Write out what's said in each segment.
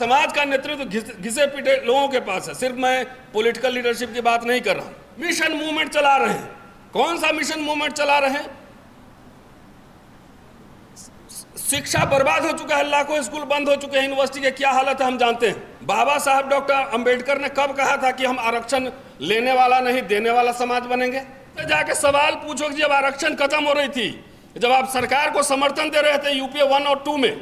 समाज का नेतृत्व घिसे पिटे लोगों के पास है। सिर्फ मैं पॉलिटिकल लीडरशिप की बात नहीं कर रहा हूं। मिशन मूवमेंट चला रहे हैं। कौन सा मिशन मूवमेंट चला रहे हैं? शिक्षा बर्बाद हो चुका है, लाखों स्कूल बंद हो चुके हैं, यूनिवर्सिटी की क्या हालत है हम जानते हैं। बाबा साहब डॉक्टर अंबेडकर ने कब कहा था कि हम आरक्षण लेने वाला नहीं देने वाला समाज बनेंगे? तो जाके सवाल पूछो कि जब आरक्षण खत्म हो रही थी, जब आप सरकार को समर्थन दे रहे थे यूपीए 1 और 2 में,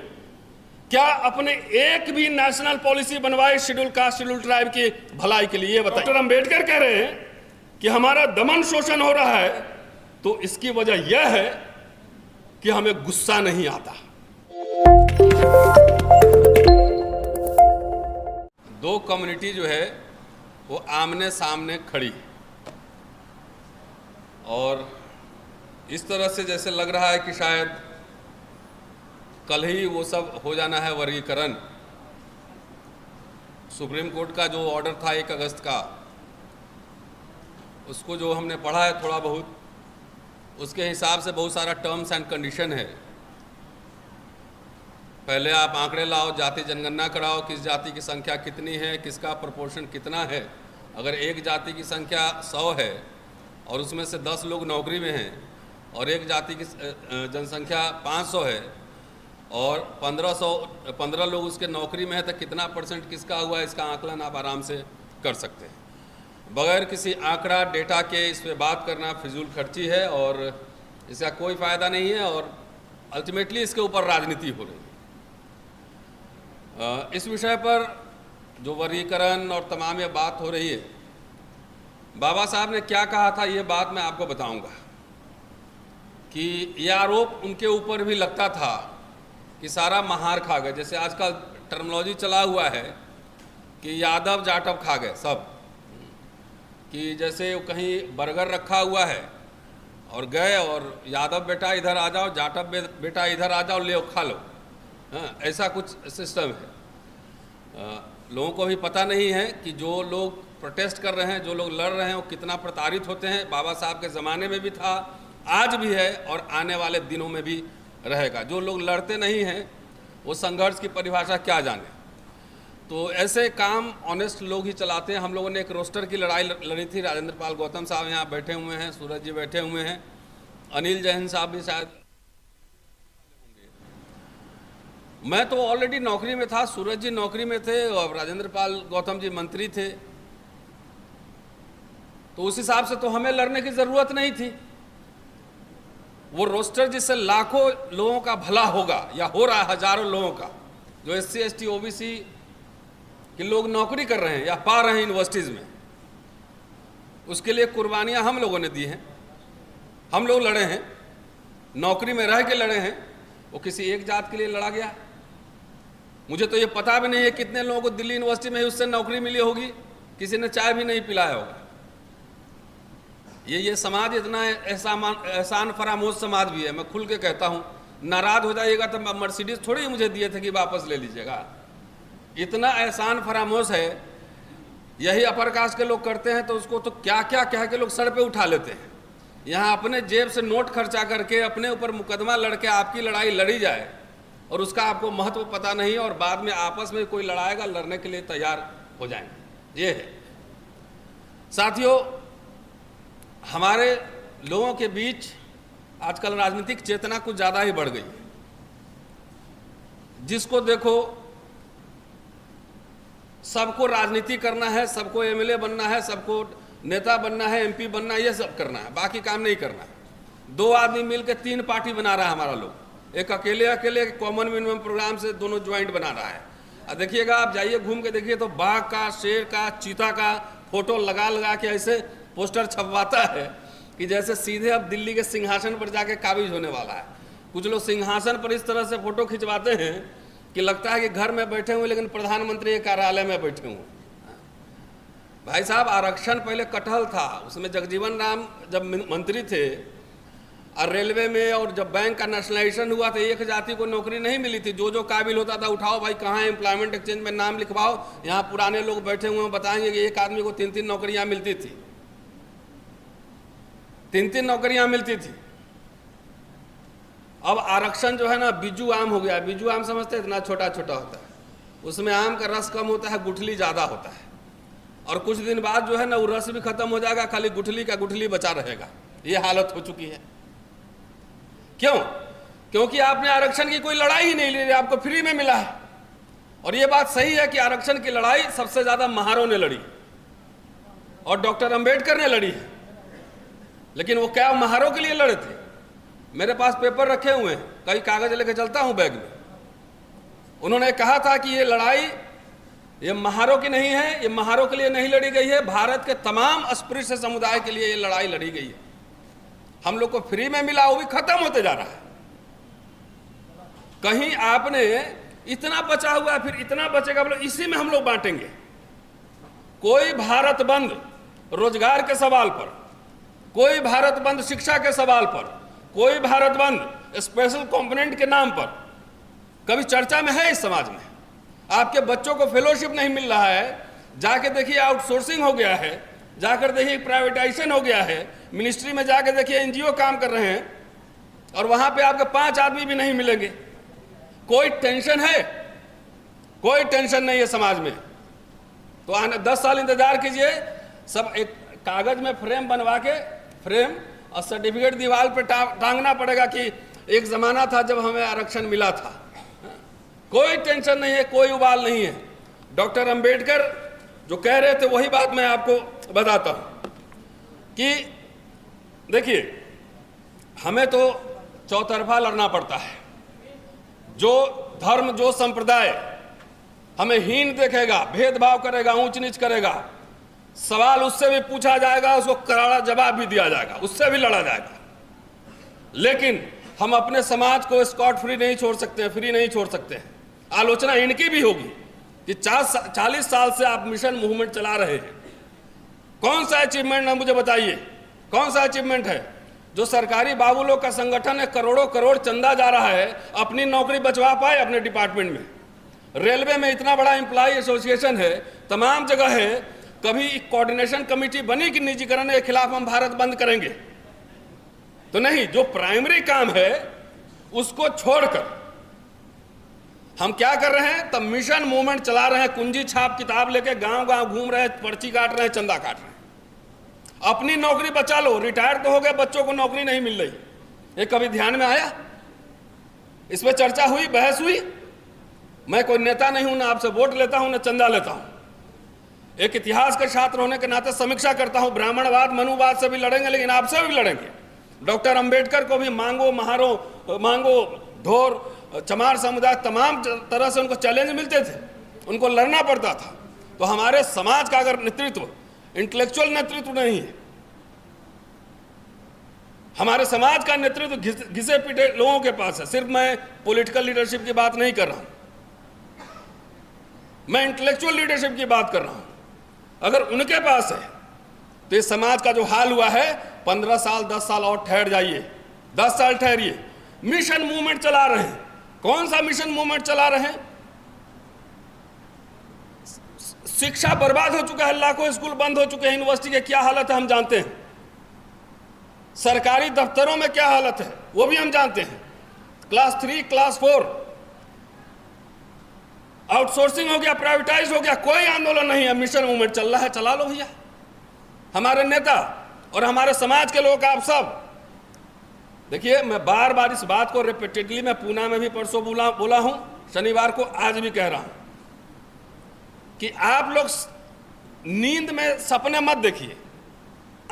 क्या अपने एक भी नेशनल पॉलिसी बनवाई शेड्यूल कास्ट शेड्यूल ट्राइब की भलाई के लिए? बताइए। डॉक्टर अंबेडकर कह रहे हैं कि हमारा दमन शोषण हो रहा है, तो इसकी वजह यह है कि हमें गुस्सा नहीं आता। दो कम्युनिटी जो है वो आमने सामने खड़ी, और इस तरह से जैसे लग रहा है कि शायद कल ही वो सब हो जाना है वर्गीकरण। सुप्रीम कोर्ट का जो ऑर्डर था 1 अगस्त का, उसको जो हमने पढ़ा है थोड़ा बहुत, उसके हिसाब से बहुत सारा टर्म्स एंड कंडीशन है। पहले आप आंकड़े लाओ, जाति जनगणना कराओ, किस जाति की संख्या कितनी है, किसका प्रोपोर्शन कितना है। अगर एक जाति की संख्या 100 है और उसमें से 10 लोग नौकरी में हैं, और एक जाति की जनसंख्या 500 है और 15 लोग उसके नौकरी में है, तो कितना परसेंट किसका हुआ है, इसका आकलन आप आराम से कर सकते हैं। बगैर किसी आंकड़ा डेटा के इस पर बात करना फिजूल खर्ची है और इसका कोई फ़ायदा नहीं है, और अल्टीमेटली इसके ऊपर राजनीति हो रही है। इस विषय पर जो वर्गीकरण और तमाम ये बात हो रही है, बाबा साहब ने क्या कहा था ये बात मैं आपको बताऊंगा। कि ये आरोप उनके ऊपर भी लगता था कि सारा महार खा गए। जैसे आजकल टर्मिनोलॉजी चला हुआ है कि यादव जाटव खा गए सब, कि जैसे कहीं बर्गर रखा हुआ है और गए और यादव बेटा इधर आ जाओ, जाटव बेटा इधर आ जाओ, ले खा लो। हाँ, ऐसा कुछ सिस्टम है। लोगों को भी पता नहीं है कि जो लोग प्रोटेस्ट कर रहे हैं, जो लोग लड़ रहे हैं, वो कितना प्रताड़ित होते हैं। बाबा साहब के ज़माने में भी था, आज भी है और आने वाले दिनों में भी रहेगा। जो लोग लड़ते नहीं हैं वो संघर्ष की परिभाषा क्या जाने। तो ऐसे काम ऑनेस्ट लोग ही चलाते हैं। हम लोगों ने एक रोस्टर की लड़ाई लड़ी थी। राजेंद्र पाल गौतम साहब यहाँ बैठे हुए हैं, सूरज जी बैठे हुए हैं, अनिल जैन साहब भी शायद। मैं तो ऑलरेडी नौकरी में था, सूरज जी नौकरी में थे और राजेंद्र पाल गौतम जी मंत्री थे। तो उस हिसाब से तो हमें लड़ने की ज़रूरत नहीं थी। वो रोस्टर जिससे लाखों लोगों का भला होगा, या हो रहा है हजारों लोगों का, जो SC ST OBC के लोग नौकरी कर रहे हैं या पा रहे हैं यूनिवर्सिटीज़ में, उसके लिए कुर्बानियां हम लोगों ने दी हैं। हम लोग लड़े हैं, नौकरी में रह के लड़े हैं। वो किसी एक जात के लिए लड़ा गया? मुझे तो ये पता भी नहीं है कितने लोगों को दिल्ली यूनिवर्सिटी में ही उससे नौकरी मिली होगी, किसी ने चाय भी नहीं पिलाया होगा। ये समाज इतना एहसान फरामोश समाज भी है। मैं खुल के कहता हूँ, नाराज हो जाइएगा तो मर्सिडीज थोड़ी ही मुझे दिए थे कि वापस ले लीजिएगा। इतना एहसान फरामोश है। यही अपर कास्ट के लोग करते हैं तो उसको तो क्या क्या कह के लोग सर पे उठा लेते हैं। यहाँ अपने जेब से नोट खर्चा करके अपने ऊपर मुकदमा लड़के आपकी लड़ाई लड़ी जाए और उसका आपको महत्व पता नहीं, और बाद में आपस में कोई लड़ाएगा, लड़ने के लिए तैयार हो जाएंगे। ये है साथियों, हमारे लोगों के बीच आजकल राजनीतिक चेतना कुछ ज़्यादा ही बढ़ गई है। जिसको देखो सबको राजनीति करना है, सबको MLA बनना है, सबको नेता बनना है, MP बनना है, ये सब करना है, बाकी काम नहीं करना है। 2 आदमी मिलकर 3 पार्टी बना रहा है हमारा लोग। एक अकेले कॉमन मिनिमम प्रोग्राम से दोनों ज्वाइंट बना रहा है। और देखिएगा, आप जाइए घूम के देखिए तो बाघ का, शेर का, चीता का फोटो लगा के ऐसे पोस्टर छपवाता है कि जैसे सीधे अब दिल्ली के सिंहासन पर जाके काबिज होने वाला है। कुछ लोग सिंहासन पर इस तरह से फोटो खिंचवाते हैं कि लगता है कि घर में बैठे हुए लेकिन प्रधानमंत्री के कार्यालय में बैठे हुए। भाई साहब, आरक्षण पहले कटहल था, उसमें जगजीवन राम जब मंत्री थे, और रेलवे में और जब बैंक का नेशनलाइजेशन हुआ तो एक जाति को नौकरी नहीं मिली थी। जो काबिल होता था, उठाओ भाई, कहाँ है एम्प्लॉयमेंट एक्सचेंज में नाम लिखवाओ। यहाँ पुराने लोग बैठे हुए हैं, बताएंगे कि एक आदमी को 3-3 नौकरियाँ मिलती थी, 3-3 नौकरियाँ मिलती थी। अब आरक्षण जो है ना, बिज्जू आम हो गया। बिज्जू आम समझते, इतना छोटा छोटा होता है, उसमें आम का रस कम होता है, गुठली ज़्यादा होता है, और कुछ दिन बाद जो है ना वो रस भी खत्म हो जाएगा, खाली गुठली का गुठली बचा रहेगा। ये हालत हो चुकी है। क्यों? क्योंकि आपने आरक्षण की कोई लड़ाई ही नहीं ली, आपको फ्री में मिला है। और ये बात सही है कि आरक्षण की लड़ाई सबसे ज़्यादा महारों ने लड़ी और डॉक्टर अंबेडकर ने लड़ी है। लेकिन वो क्या महारों के लिए लड़े थे? मेरे पास पेपर रखे हुए हैं, कई कागज लेके चलता हूं बैग में। उन्होंने कहा था कि ये लड़ाई ये महारों की नहीं है, ये महारों के लिए नहीं लड़ी गई है, भारत के तमाम अस्पृश्य समुदाय के लिए ये लड़ाई लड़ी गई है। हम लोग को फ्री में मिला, वो भी खत्म होते जा रहा है। कहीं आपने इतना बचा हुआ है, फिर इतना बचेगा, बोलो इसी में हम लोग बांटेंगे। कोई भारत बंद रोजगार के सवाल पर, कोई भारत बंद शिक्षा के सवाल पर, कोई भारत बंद स्पेशल कंपोनेंट के नाम पर कभी चर्चा में है इस समाज में? आपके बच्चों को फेलोशिप नहीं मिल रहा है, जाके देखिए आउटसोर्सिंग हो गया है, जाकर देखिए प्राइवेटाइजेशन हो गया है, मिनिस्ट्री में जाके देखिए एनजीओ काम कर रहे हैं और वहां पे आपके 5 आदमी भी नहीं मिलेंगे। कोई टेंशन है? कोई टेंशन नहीं है समाज में। तो आने 10 साल इंतजार कीजिए, सब एक कागज में फ्रेम बनवा के फ्रेम और सर्टिफिकेट दीवार पे टांगना पड़ेगा कि एक जमाना था जब हमें आरक्षण मिला था। कोई टेंशन नहीं है, कोई उबाल नहीं है। डॉक्टर अंबेडकर जो कह रहे थे वही बात मैं आपको बताता हूं कि देखिए, हमें तो चौतरफा लड़ना पड़ता है। जो धर्म, जो संप्रदाय हमें हीन देखेगा, भेदभाव करेगा, ऊंच नीच करेगा, सवाल उससे भी पूछा जाएगा, उसको करारा जवाब भी दिया जाएगा, उससे भी लड़ा जाएगा। लेकिन हम अपने समाज को स्कॉट फ्री नहीं छोड़ सकते हैं, फ्री नहीं छोड़ सकते हैं। आलोचना इनकी भी होगी कि 40 साल से आप मिशन मूवमेंट चला रहे हैं, कौन सा अचीवमेंट है मुझे बताइए? कौन सा अचीवमेंट है? जो सरकारी बाबू लोग का संगठन है, करोड़ों करोड़ चंदा जा रहा है, अपनी नौकरी बचवा पाए अपने डिपार्टमेंट में। रेलवे में इतना बड़ा एम्प्लॉय एसोसिएशन है, तमाम जगह है, कभी कोऑर्डिनेशन कमेटी बनी कि निजीकरण के खिलाफ हम भारत बंद करेंगे? तो नहीं। जो प्राइमरी काम है उसको छोड़कर हम क्या कर रहे हैं? तब मिशन मूवमेंट चला रहे हैं, कुंजी छाप किताब लेके गांव गांव घूम रहे हैं, पर्ची काट रहे हैं, चंदा काट रहे हैं। अपनी नौकरी बचा लो, रिटायर तो हो गए, बच्चों को नौकरी नहीं मिल रही, ये कभी ध्यान में आया? इस पर चर्चा हुई, बहस हुई? मैं कोई नेता नहीं हूं, ना आपसे वोट लेता हूं, ना चंदा लेता हूं। एक इतिहास के छात्र होने के नाते समीक्षा करता हूं। ब्राह्मणवाद, मनुवाद से भी लड़ेंगे, लेकिन आपसे भी लड़ेंगे। डॉक्टर अंबेडकर को भी मांगो, मांगो, ढोर, चमार समुदाय, तमाम तरह से उनको चैलेंज मिलते थे, उनको लड़ना पड़ता था। तो हमारे समाज का अगर नेतृत्व इंटेलेक्चुअल नेतृत्व नहीं है, हमारे समाज का नेतृत्व घिसे पिटे लोगों के पास है। सिर्फ मैं पॉलिटिकल लीडरशिप की बात नहीं कर रहा हूं, मैं इंटेलेक्चुअल लीडरशिप की बात कर रहा हूं। अगर उनके पास है तो इस समाज का जो हाल हुआ है, 15 साल 10 साल और ठहर जाइए, 10 साल ठहरिए। मिशन मूवमेंट चला रहे हैं। कौन सा मिशन मूवमेंट चला रहे हैं? शिक्षा बर्बाद हो चुका है, लाखों स्कूल बंद हो चुके हैं, यूनिवर्सिटी की क्या हालत है हम जानते हैं, सरकारी दफ्तरों में क्या हालत है वो भी हम जानते हैं। क्लास 3, क्लास 4 आउटसोर्सिंग हो गया, प्राइवेटाइज हो गया, कोई आंदोलन नहीं है। मिशन मूवमेंट चल रहा है, चला लो भैया। हमारे नेता और हमारे समाज के लोग, आप सब देखिए, मैं बार बार इस बात को रिपीटेडली, मैं पूना में भी परसों बोला हूं, शनिवार को, आज भी कह रहा हूं कि आप लोग नींद में सपने मत देखिए,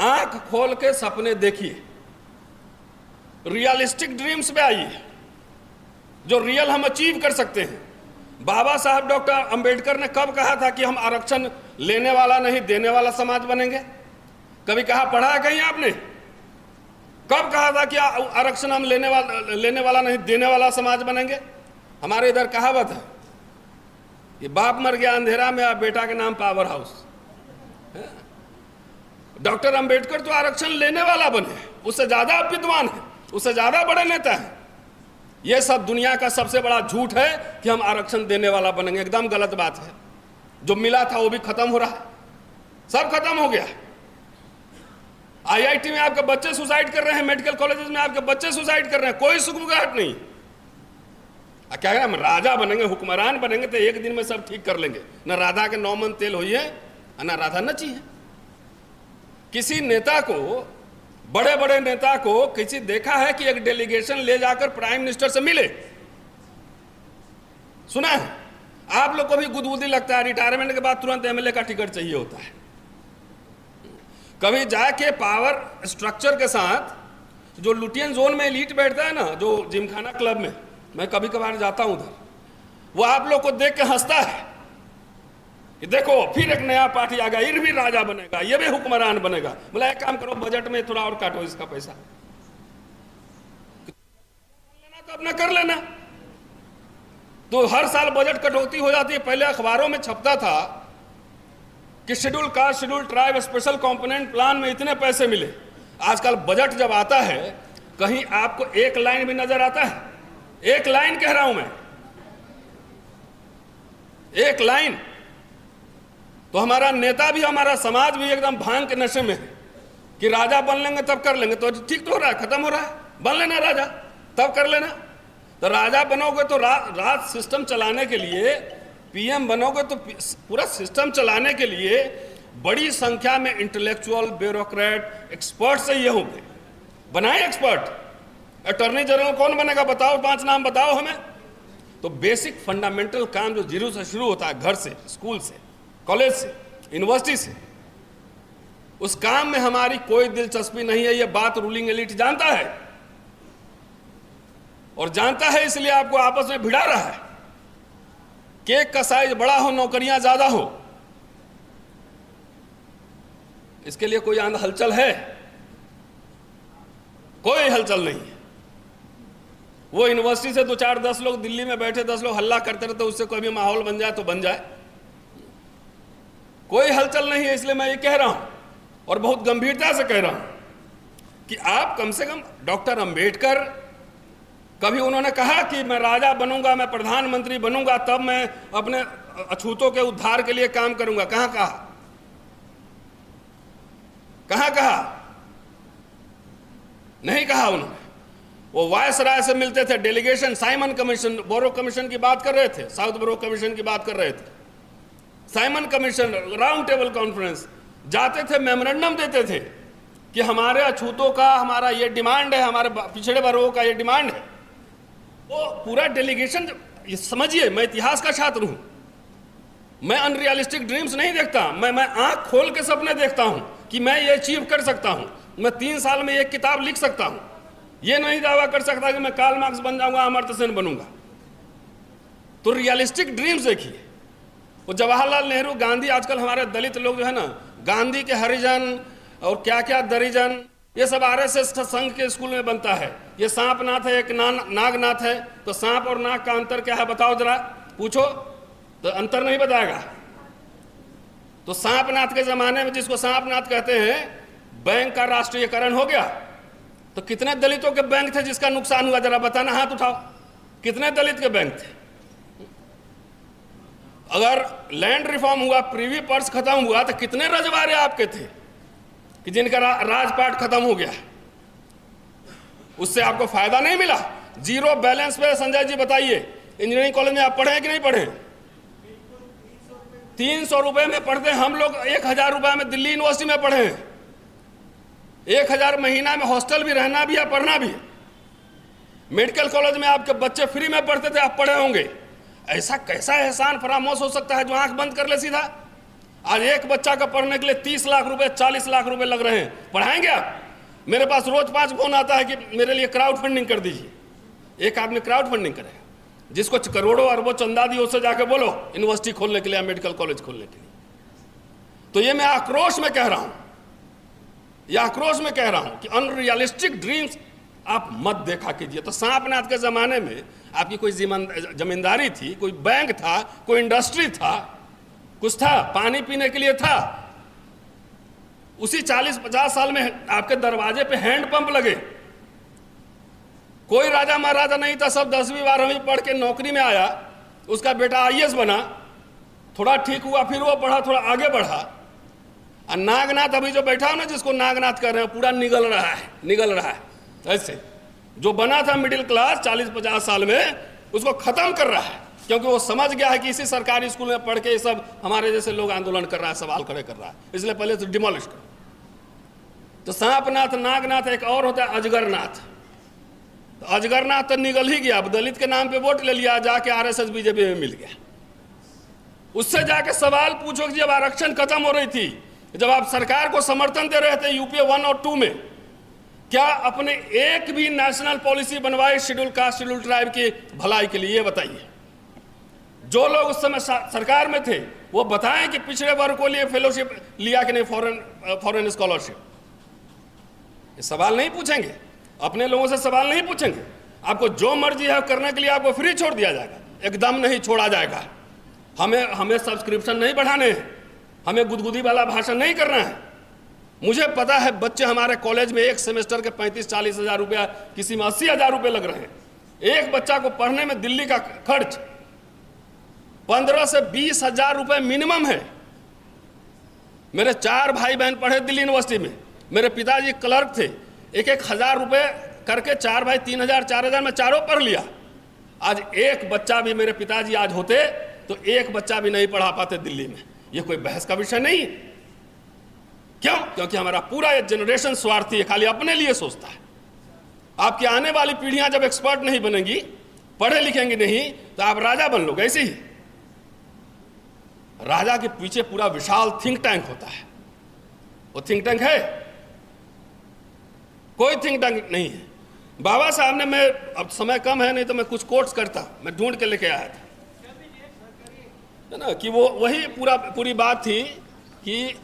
आंख खोल के सपने देखिए, रियलिस्टिक ड्रीम्स पे आइए, जो रियल हम अचीव कर सकते हैं। बाबा साहब डॉक्टर अंबेडकर ने कब कहा था कि हम आरक्षण लेने वाला नहीं देने वाला समाज बनेंगे? कभी कहा, पढ़ा है कहीं आपने? कब कहा था कि आरक्षण हम लेने वाला नहीं देने वाला समाज बनेंगे? हमारे इधर कहावत है कि बाप मर गया अंधेरा में, अब बेटा के नाम पावर हाउस। डॉक्टर अंबेडकर तो आरक्षण लेने वाला बने, उससे ज्यादा विद्वान है, उससे ज्यादा बड़े नेता है। यह सब दुनिया का सबसे बड़ा झूठ है कि हम आरक्षण देने वाला बनेंगे। एकदम गलत बात है। जो मिला था वो भी खत्म हो रहा है, सब खत्म हो गया। IIT में आपके बच्चे सुसाइड कर रहे हैं, मेडिकल कॉलेजेस में आपके बच्चे सुसाइड कर रहे हैं, कोई सुगबुगाहट नहीं। क्या है, हम राजा बनेंगे, हुक्मरान बनेंगे तो एक दिन में सब ठीक कर लेंगे। न राधा के 9 मन तेल होइए, न राधा नची है। किसी नेता को, बड़े बड़े नेता को किसी देखा है कि एक डेलीगेशन ले जाकर प्राइम मिनिस्टर से मिले? सुना है? आप लोग को भी गुदगुदी लगता है, रिटायरमेंट के बाद तुरंत एमएलए का टिकट चाहिए होता है। कभी जाके पावर स्ट्रक्चर के साथ जो लुटियन जोन में एलीट बैठता है ना, जो जिमखाना क्लब में, मैं कभी कभार जाता हूं उधर, वो आप लोग को देख के हंसता है कि देखो फिर एक नया पार्टी आ गया, ये भी राजा बनेगा, ये भी हुक्मरान बनेगा। बोला एक काम करो, बजट में थोड़ा और काटो इसका पैसा, लेना तो अपना कर लेना। तो हर साल बजट कटौती हो जाती है। पहले अखबारों में छपता था कि schedule caste, schedule tribe, special component plan में इतने पैसे मिले। आजकल बजट जब आता है, कहीं आपको एक लाइन भी नजर आता है? एक लाइन कह रहा हूं मैं, एक लाइन। तो हमारा नेता भी, हमारा समाज भी एकदम भांग के नशे में है कि राजा बन लेंगे तब कर लेंगे। तो ठीक तो हो रहा है, खत्म हो रहा है, बन लेना राजा तब कर लेना। तो राजा बनोगे तो राज सिस्टम चलाने के लिए, पीएम बनोगे तो पूरा सिस्टम चलाने के लिए बड़ी संख्या में इंटेलेक्चुअल, ब्यूरोक्रेट, एक्सपर्ट चाहिए होंगे। बनाए एक्सपर्ट। अटॉर्नी जनरल कौन बनेगा बताओ, 5 नाम बताओ हमें। तो बेसिक फंडामेंटल काम जो जीरो से शुरू होता है, घर से, स्कूल से, कॉलेज से, यूनिवर्सिटी से, उस काम में हमारी कोई दिलचस्पी नहीं है। ये बात रूलिंग एलिट जानता है, और जानता है इसलिए आपको आपस में भिड़ा रहा है। केक का साइज बड़ा हो, नौकरियां ज्यादा हो, इसके लिए कोई हलचल है? कोई हलचल नहीं है। वो यूनिवर्सिटी से 2-4-10 लोग दिल्ली में बैठे, 10 लोग हल्ला करते रहते, उससे कोई भी माहौल बन जाए तो बन जाए। कोई हलचल नहीं है। इसलिए मैं ये कह रहा हूं, और बहुत गंभीरता से कह रहा हूं, कि आप कम से कम डॉक्टर अंबेडकर, कभी उन्होंने कहा कि मैं राजा बनूंगा, मैं प्रधानमंत्री बनूंगा, तब मैं अपने अछूतों के उद्धार के लिए काम करूंगा? कहां कहा? कहां कहा? नहीं कहा उन्होंने। वो वायसराय से मिलते थे, डेलीगेशन, साइमन कमीशन, बोरो कमीशन की बात कर रहे थे, साउथ बोरो कमीशन की बात कर रहे थे, Simon commission, round table conference जाते थे, मेमोरेंडम देते थे कि हमारे अछूतों का हमारा ये डिमांड है, हमारे पिछड़े वर्गों का ये डिमांड है। वो पूरा डेलीगेशन, ये समझिए, मैं इतिहास का छात्र हूं, मैं अनरियलिस्टिक ड्रीम्स नहीं देखता। मैं आंख खोल के सपने देखता हूं कि मैं ये अचीव कर सकता हूं, मैं 3 साल में एक किताब लिख सकता हूं। ये नहीं दावा कर सकता कि मैं कार्ल मार्क्स बन जाऊंगा, अमर्त्य सेन बनूंगा। तो रियलिस्टिक ड्रीम्स देखिए। वो जवाहरलाल नेहरू, गांधी, आजकल हमारे दलित लोग जो है ना, गांधी के हरिजन और क्या क्या दरिजन, ये सब आरएसएस संघ के स्कूल में बनता है। ये सांपनाथ है, एक नागनाथ है। तो सांप और नाग का अंतर क्या है बताओ जरा, पूछो तो अंतर नहीं बताएगा। तो सांपनाथ के जमाने में, जिसको सांपनाथ कहते हैं, बैंक का राष्ट्रीयकरण हो गया। तो कितने दलितों के बैंक थे जिसका नुकसान हुआ, जरा बताना, हाथ उठाओ। कितने दलित के बैंक थे? अगर लैंड रिफॉर्म हुआ, प्रीवी पर्स खत्म हुआ, तो कितने रजवाड़े आपके थे कि जिनका राजपाट खत्म हो गया? उससे आपको फायदा नहीं मिला। जीरो बैलेंस पे संजय जी बताइए, इंजीनियरिंग कॉलेज में आप पढ़े कि नहीं पढ़े? 300 रुपए में पढ़ते हैं हम लोग, 1000 रुपए में दिल्ली यूनिवर्सिटी में पढ़े हैं। 1000 महीना में हॉस्टल भी, रहना भी है, पढ़ना भी है। मेडिकल कॉलेज में आपके बच्चे फ्री में पढ़ते थे, आप पढ़े होंगे। ऐसा कैसा एहसान फरामोश हो सकता है जो आंख बंद कर ले सीधा? आज एक बच्चा का पढ़ने के लिए 30 लाख रुपए, 40 लाख रुपए लग रहे हैं। पढ़ाएंगे आप? मेरे पास रोज 5 फोन आता है कि मेरे लिए क्राउड फंडिंग कर दीजिए। एक आदमी क्राउड फंडिंग करेगा, जिसको करोड़ों अरबों चंदा दी, उससे जाके बोलो यूनिवर्सिटी खोलने के लिए, मेडिकल कॉलेज खोलने के लिए। तो ये मैं आक्रोश में कह रहा हूं, ये आक्रोश में कह रहा हूं कि अनरियलिस्टिक ड्रीम्स आप मत देखा कीजिए। तो सांपनाथ के जमाने में आपकी कोई जमींदारी थी, कोई बैंक था, कोई इंडस्ट्री था, कुछ था, पानी पीने के लिए था। उसी 40-50 साल में आपके दरवाजे पे हैंड पंप लगे। कोई राजा महाराजा नहीं था, सब 10वीं 12वीं पढ़ के नौकरी में आया। उसका बेटा आईएएस बना, थोड़ा ठीक हुआ, फिर वो पढ़ा, थोड़ा आगे बढ़ा। और नागनाथ अभी जो बैठा हो ना, जिसको नागनाथ कर रहे हैं, पूरा निगल रहा है, निगल रहा है। ऐसे जो बना था मिडिल क्लास 40-50 साल में, उसको खत्म कर रहा है, क्योंकि वो समझ गया है कि इसी सरकारी स्कूल में पढ़ के ये सब हमारे जैसे लोग आंदोलन कर रहा है, सवाल खड़े कर रहा है, इसलिए पहले तो डिमोलिश करो। तो सांपनाथ, नागनाथ, एक और होता है अजगरनाथ। तो अजगरनाथ तो निगल ही गया, अब दलित के नाम पे वोट ले लिया, जाके आरएसएस बीजेपी में मिल गया। उससे जाके सवाल पूछो कि जब आरक्षण खत्म हो रही थी, जब आप सरकार को समर्थन दे रहे थे यूपीए 1 और 2 में, क्या अपने एक भी नेशनल पॉलिसी बनवाई शेड्यूल कास्ट शेड्यूल ट्राइब की भलाई के लिए? ये बताइए। जो लोग उस समय सरकार में थे वो बताएं कि पिछड़े वर्ग को लिए फेलोशिप लिया कि नहीं, फॉरेन स्कॉलरशिप। ये सवाल नहीं पूछेंगे, अपने लोगों से सवाल नहीं पूछेंगे। आपको जो मर्जी है करने के लिए आपको फ्री छोड़ दिया जाएगा, एकदम नहीं छोड़ा जाएगा। हमें सब्सक्रिप्शन नहीं बढ़ाने हैं, हमें गुदगुदी वाला भाषण नहीं करना है। मुझे पता है बच्चे हमारे कॉलेज में एक सेमेस्टर के 35-40 हज़ार रुपया, किसी में 80 हज़ार रुपये लग रहे हैं। एक बच्चा को पढ़ने में दिल्ली का खर्च 15 से 20 हज़ार रुपये मिनिमम है। मेरे 4 भाई बहन पढ़े दिल्ली यूनिवर्सिटी में, मेरे पिताजी क्लर्क थे, 1-1 हज़ार रुपये करके 4 भाई 3 हज़ार 4 हज़ार में चारों पढ़ लिया। आज एक बच्चा भी, मेरे पिताजी आज होते तो एक बच्चा भी नहीं पढ़ा पाते दिल्ली में। ये कोई बहस का विषय नहीं है। क्यों? क्योंकि हमारा पूरा ये जनरेशन स्वार्थी है, खाली अपने लिए सोचता है। आपकी आने वाली पीढ़ियां जब एक्सपर्ट नहीं बनेंगी, पढ़े लिखेंगी नहीं, तो आप राजा बन लोगे। ऐसे ही राजा के पीछे पूरा विशाल थिंक टैंक होता है। वो थिंक टैंक है? कोई थिंक टैंक नहीं है। बाबा साहब ने, मैं अब समय कम है नहीं तो मैं कुछ कोट्स करता, मैं ढूंढ के लेके आया था, है ना, कि वो वही पूरी बात थी कि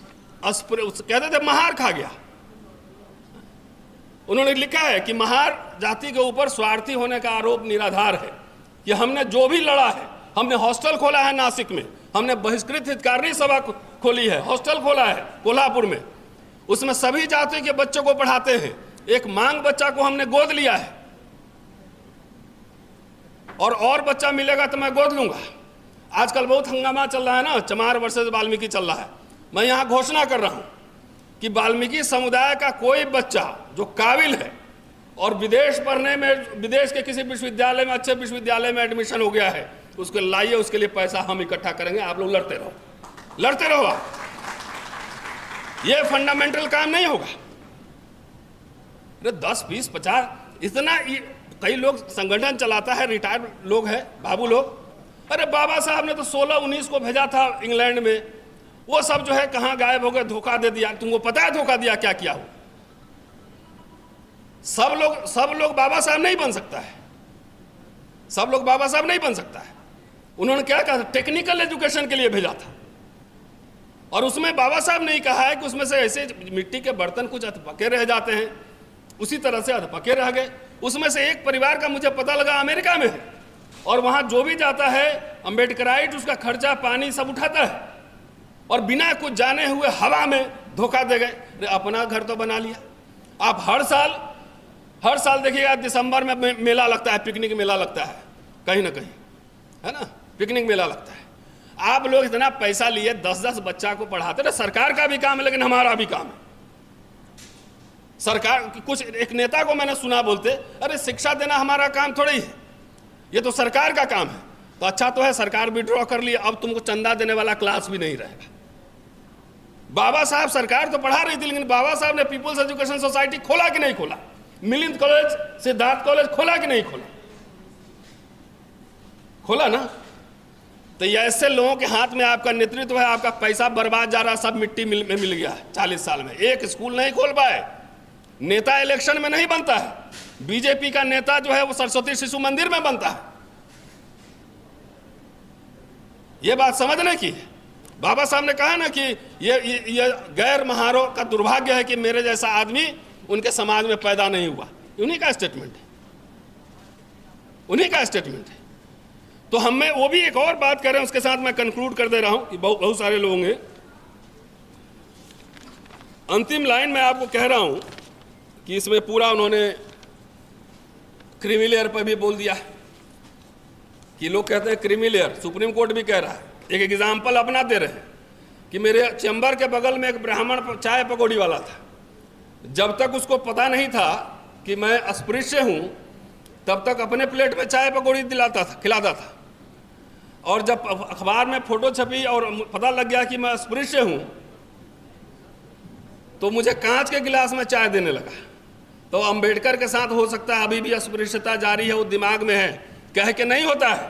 कहते थे महार खा गया। उन्होंने लिखा है कि महार जाति के ऊपर स्वार्थी होने का आरोप निराधार है, कि हमने जो भी लड़ा है, हमने हॉस्टल खोला है नासिक में, हमने बहिष्कृत हितकारिणी सभा खोली है, हॉस्टल खोला है कोल्हापुर में, उसमें सभी जाति के बच्चों को पढ़ाते हैं। एक मांग बच्चा को हमने गोद लिया है, और बच्चा मिलेगा तो मैं गोद लूंगा। आजकल बहुत हंगामा चल रहा है ना, चमार वर्सेस वाल्मीकि चल रहा है। मैं यहाँ घोषणा कर रहा हूँ कि वाल्मीकि समुदाय का कोई बच्चा जो काबिल है और विदेश पढ़ने में, विदेश के किसी विश्वविद्यालय में, अच्छे विश्वविद्यालय में एडमिशन हो गया है, उसको लाइए, उसके लिए पैसा हम इकट्ठा करेंगे। आप लोग लड़ते रहो, लड़ते रहो आप। ये फंडामेंटल काम नहीं होगा। अरे 10, 20, 50 इतना, कई लोग संगठन चलाता है, रिटायर्ड लोग हैं, बाबू लोग। अरे बाबा साहब ने तो 16-19 को भेजा था इंग्लैंड में, वो सब जो है कहाँ गायब हो गए, धोखा दे दिया। तुमको पता है धोखा दिया क्या किया हो? सब लोग बाबा साहब नहीं बन सकता है, सब लोग बाबा साहब नहीं बन सकता है। उन्होंने क्या कहा? टेक्निकल एजुकेशन के लिए भेजा था, और उसमें बाबा साहब ने कहा है कि उसमें से ऐसे मिट्टी के बर्तन कुछ अधपके रह जाते हैं, उसी तरह से अधपके रह गए। उसमें से एक परिवार का मुझे पता लगा अमेरिका में है, और वहाँ जो भी जाता है अम्बेडकराइट उसका खर्चा पानी सब उठाता है, और बिना कुछ जाने हुए हवा में धोखा दे गए। अपना घर तो बना लिया। आप हर साल देखिएगा दिसंबर में मेला लगता है, पिकनिक मेला लगता है कहीं ना कहीं, है ना, पिकनिक मेला लगता है। आप लोग इतना पैसा लिए 10-10 बच्चा को पढ़ाते हैं। सरकार का भी काम है, लेकिन हमारा भी काम है। सरकार, कुछ एक नेता को मैंने सुना बोलते, अरे शिक्षा देना हमारा काम थोड़ी है, ये तो सरकार का काम है। तो अच्छा तो है, सरकार विड्रॉ कर ली, अब तुमको चंदा देने वाला क्लास भी नहीं रहेगा। बाबा साहब, सरकार तो पढ़ा रही थी, लेकिन बाबा साहब ने पीपुल्स एजुकेशन सोसाइटी खोला कि नहीं खोला? मिलिंद कॉलेज, सिद्धार्थ कॉलेज खोला कि नहीं खोला? खोला ना। तो ये ऐसे लोगों के हाथ में आपका नेतृत्व है, आपका पैसा बर्बाद जा रहा, सब मिट्टी में मिल गया। 40 साल में एक स्कूल नहीं खोल पाए। नेता इलेक्शन में नहीं बनता है। बीजेपी का नेता जो है वो सरस्वती शिशु मंदिर में बनता है। ये बात समझने की है। बाबा साहब ने कहा ना कि ये गैर महारों का दुर्भाग्य है कि मेरे जैसा आदमी उनके समाज में पैदा नहीं हुआ। उन्हीं का स्टेटमेंट है, उन्हीं का स्टेटमेंट है। तो हमें वो भी एक और बात कर रहे हैं, उसके साथ मैं कंक्लूड कर दे रहा हूं कि बहुत सारे लोग होंगे। अंतिम लाइन में आपको कह रहा हूं कि इसमें पूरा उन्होंने क्रीमी लेयर पर भी बोल दिया कि लोग कहते हैं क्रीमी लेयर, सुप्रीम कोर्ट भी कह रहा है। एक एग्जाम्पल अपना दे रहे हैं कि मेरे चैम्बर के बगल में एक ब्राह्मण चाय पकौड़ी वाला था। जब तक उसको पता नहीं था कि मैं अस्पृश्य हूँ, तब तक अपने प्लेट में चाय पकौड़ी खिलाता था। और जब अखबार में फोटो छपी और पता लग गया कि मैं अस्पृश्य हूं, तो मुझे कांच के गिलास में चाय देने लगा। तो अंबेडकर के साथ हो सकता है अभी भी अस्पृश्यता जारी है, वो दिमाग में है, कह के नहीं होता है,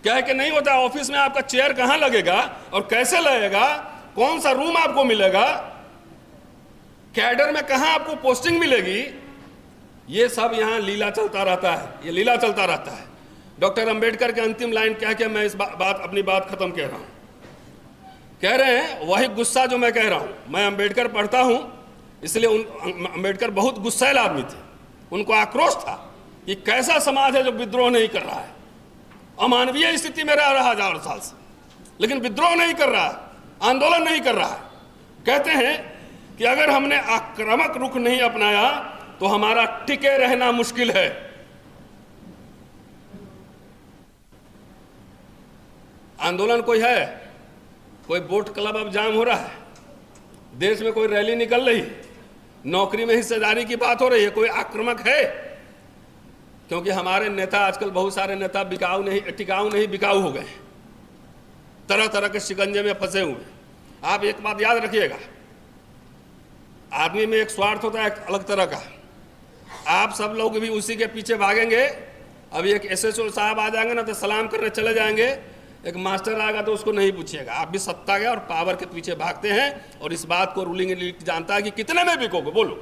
कह के नहीं होता है। ऑफिस में आपका चेयर कहां लगेगा और कैसे लगेगा, कौन सा रूम आपको मिलेगा, कैडर में कहां आपको पोस्टिंग मिलेगी, ये सब यहां लीला चलता रहता है, ये लीला चलता रहता है। डॉक्टर अंबेडकर के अंतिम लाइन कह के मैं इस अपनी बात खत्म कह रहा हूं। कह रहे हैं वही गुस्सा जो मैं कह रहा हूं, मैं अंबेडकर पढ़ता हूं, इसलिए अंबेडकर बहुत गुस्सैल आदमी थे। उनको आक्रोश था कि कैसा समाज है जो विद्रोह नहीं कर रहा है, अमानवीय स्थिति में रह रहा 1000 साल से, लेकिन विद्रोह नहीं कर रहा है, आंदोलन नहीं कर रहा है। कहते हैं कि अगर हमने आक्रामक रुख नहीं अपनाया तो हमारा टिके रहना मुश्किल है। आंदोलन कोई है, कोई बोट क्लब अब जाम हो रहा है, देश में कोई रैली निकल रही है, नौकरी में हिस्सेदारी की बात हो रही है, कोई आक्रामक है? क्योंकि हमारे नेता आजकल, बहुत सारे नेता टिकाऊ नहीं बिकाऊ हो गए, तरह तरह के शिकंजे में फंसे हुए। आप एक बात याद रखिएगा, आदमी में एक स्वार्थ होता है एक अलग तरह का, आप सब लोग भी उसी के पीछे भागेंगे। अभी एक एसएसओ साहब आ जाएंगे ना तो सलाम करने चले जाएंगे, एक मास्टर आएगा तो उसको नहीं पूछिएगा। आप भी सत्ता के और पावर के पीछे भागते हैं, और इस बात को रूलिंग एलिट जानता है कि कितने में बिकोगे, बोलो।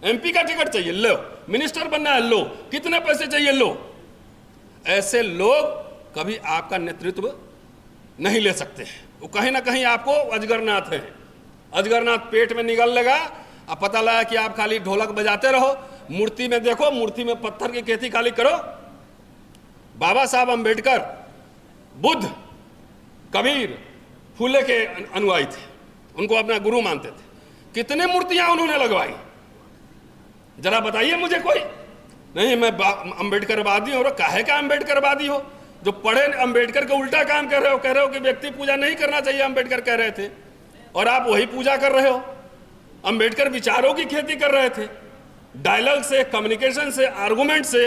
एमपी का टिकट चाहिए, लो। मिनिस्टर बनना है, लो। कितने पैसे चाहिए, लो। ऐसे लोग कभी आपका नेतृत्व नहीं ले सकते हैं, वो कहीं ना कहीं आपको अजगरनाथ है, अजगरनाथ पेट में निगल लेगा। अब पता लगा कि आप खाली ढोलक बजाते रहो, मूर्ति में देखो, मूर्ति में पत्थर की खेती खाली करो। बाबा साहब अंबेडकर, बुद्ध, कबीर, फूले के अनुयायी थे, उनको अपना गुरु मानते थे। कितने मूर्तियां उन्होंने लगवाई, जरा बताइए मुझे कोई। नहीं, मैं अंबेडकरवादी हूं। काहे का अंबेडकरवादी हो? जो पढ़े अंबेडकर का उल्टा काम कर रहे हो, कह रहे हो कि व्यक्ति पूजा नहीं करना चाहिए, अंबेडकर कह रहे थे, और आप वही पूजा कर रहे हो। अंबेडकर विचारों की खेती कर रहे थे, डायलॉग से, कम्युनिकेशन से, आर्गुमेंट से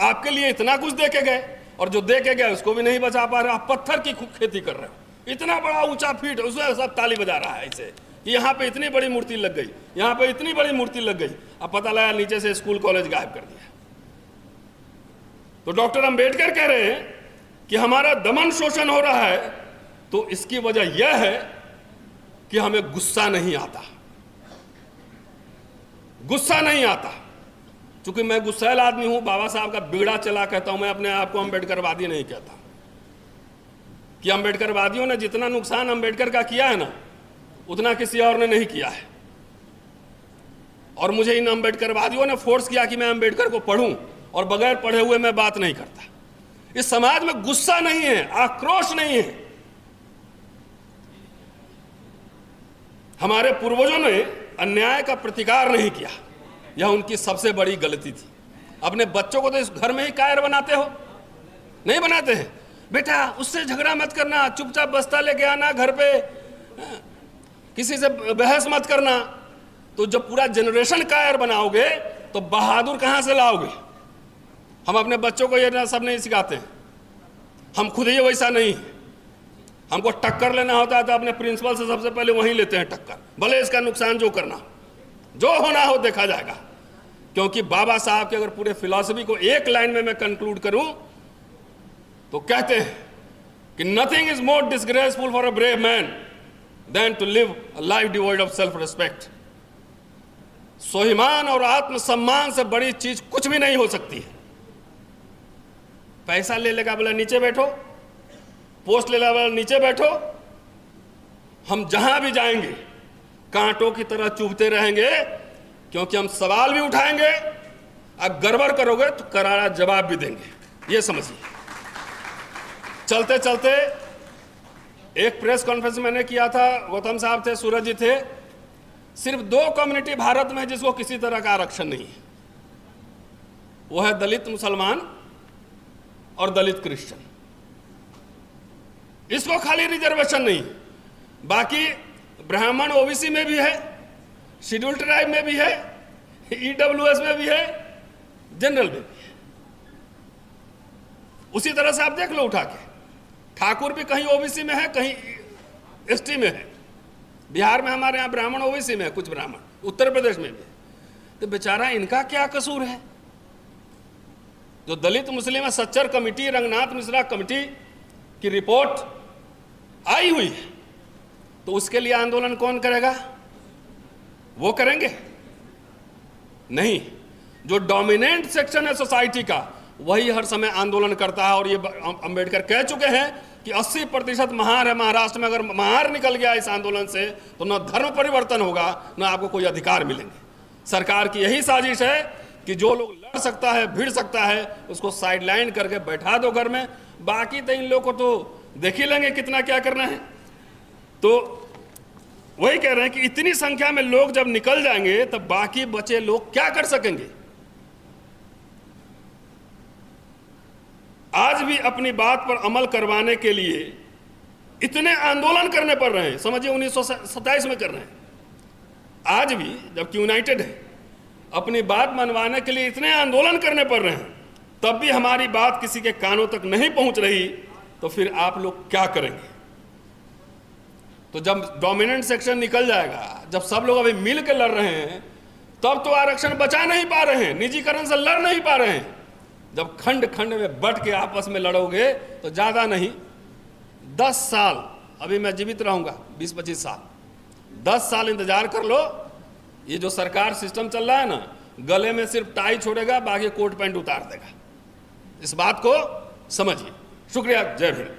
आपके लिए इतना कुछ दे के गए, और जो दे के गए उसको भी नहीं बचा पा रहे। आप पत्थर की खेती कर रहे हो, इतना बड़ा ऊंचा फीट, उसमें सब ताली बजा रहा है ऐसे, यहाँ पे इतनी बड़ी मूर्ति लग गई, यहाँ पे इतनी बड़ी मूर्ति लग गई। अब पता लगा नीचे से स्कूल कॉलेज गायब कर दिया। तो डॉक्टर अंबेडकर कह रहे हैं कि हमारा दमन शोषण हो रहा है, तो इसकी वजह यह है कि हमें गुस्सा नहीं आता, गुस्सा नहीं आता। चूंकि मैं गुस्सैल आदमी हूं, बाबा साहब का बिगड़ा चला कहता हूं, मैं अपने आप को अंबेडकरवादी नहीं कहता। कि अंबेडकरवादियों ने जितना नुकसान अंबेडकर का किया है ना, उतना किसी और ने नहीं किया है। और मुझे इन अंबेडकरवादियों ने फोर्स किया कि मैं अंबेडकर को पढ़ूं, और बगैर पढ़े हुए मैं बात नहीं करता। इस समाज में गुस्सा नहीं है, आक्रोश नहीं है। हमारे पूर्वजों ने अन्याय का प्रतिकार नहीं किया, यह उनकी सबसे बड़ी गलती थी। अपने बच्चों को तो इस घर में ही कायर बनाते हो, नहीं बनाते हैं? बेटा उससे झगड़ा मत करना, चुपचाप बस्ता लेके आना घर पे, किसी से बहस मत करना। तो जब पूरा जनरेशन कायर बनाओगे तो बहादुर कहां से लाओगे? हम अपने बच्चों को ये सब नहीं सिखाते हैं, हम खुद ही वैसा नहीं है। हमको टक्कर लेना होता है तो अपने प्रिंसिपल से सबसे पहले वहीं लेते हैं टक्कर, भले इसका नुकसान जो करना, जो होना हो देखा जाएगा। क्योंकि बाबा साहब के अगर पूरे फिलॉसफी को एक लाइन में मैं कंक्लूड करूं तो कहते हैं कि nothing is more disgraceful for a brave man than to live a life devoid of self respect. स्वाभिमान और आत्मसम्मान से बड़ी चीज कुछ भी नहीं हो सकती है। पैसा ले लेगा बोला नीचे बैठो, पोस्ट ले लेगा बोला नीचे बैठो, हम जहां भी जाएंगे कांटों की तरह चुभते रहेंगे, क्योंकि हम सवाल भी उठाएंगे, अब गड़बड़ करोगे तो करारा जवाब भी देंगे। ये समझिए। चलते चलते एक प्रेस कॉन्फ्रेंस मैंने किया था, गौतम साहब थे, सूरज जी थे। सिर्फ 2 कम्युनिटी भारत में जिसको किसी तरह का आरक्षण नहीं है, वो है दलित मुसलमान और दलित क्रिश्चियन। इसको खाली रिजर्वेशन नहीं, बाकी ब्राह्मण ओबीसी में भी है, शेड्यूल ट्राइब में भी है, ईडब्ल्यूएस में भी है, जनरल में भी है। उसी तरह से आप देख लो उठा के, ठाकुर भी कहीं ओबीसी में है, कहीं एसटी में है। बिहार में हमारे यहाँ ब्राह्मण ओबीसी में है, कुछ ब्राह्मण, उत्तर प्रदेश में भी। तो बेचारा इनका क्या कसूर है? जो दलित मुस्लिम सच्चर कमेटी, रंगनाथ मिश्रा कमेटी की रिपोर्ट आई हुई है, तो उसके लिए आंदोलन कौन करेगा? वो करेंगे? नहीं। जो डोमिनेंट सेक्शन है सोसाइटी का, वही हर समय आंदोलन करता है। और ये अंबेडकर कह चुके हैं कि 80% महार है महाराष्ट्र में। अगर महार निकल गया इस आंदोलन से तो न धर्म परिवर्तन होगा, न आपको कोई अधिकार मिलेंगे। सरकार की यही साजिश है कि जो लोग लड़ सकता है, भिड़ सकता है, उसको साइडलाइन करके बैठा दो घर में। बाकी तो इन लोगों को तो देख ही लेंगे कितना क्या करना है। तो वही कह रहे हैं कि इतनी संख्या में लोग जब निकल जाएंगे तब बाकी बचे लोग क्या कर सकेंगे? आज भी अपनी बात पर अमल करवाने के लिए इतने आंदोलन करने पड़ रहे हैं। समझिए 1927 में कर रहे हैं। आज भी जबकि यूनाइटेड है, अपनी बात मनवाने के लिए इतने आंदोलन करने पड़ रहे हैं, तब भी हमारी बात किसी के कानों तक नहीं पहुंच रही, तो फिर आप लोग क्या करेंगे? तो जब डोमिनेंट सेक्शन निकल जाएगा, जब सब लोग अभी मिल के लड़ रहे हैं, तब तो आरक्षण बचा नहीं पा रहे हैं, निजीकरण से लड़ नहीं पा रहे हैं। जब खंड खंड में बट के आपस में लड़ोगे तो ज़्यादा नहीं 10 साल, अभी मैं जीवित रहूँगा 20-25 साल, 10 साल इंतजार कर लो। ये जो सरकार सिस्टम चल रहा है ना, गले में सिर्फ टाई छोड़ेगा, बाकी कोट पैंट उतार देगा। इस बात को समझिए। शुक्रिया। जय भीम।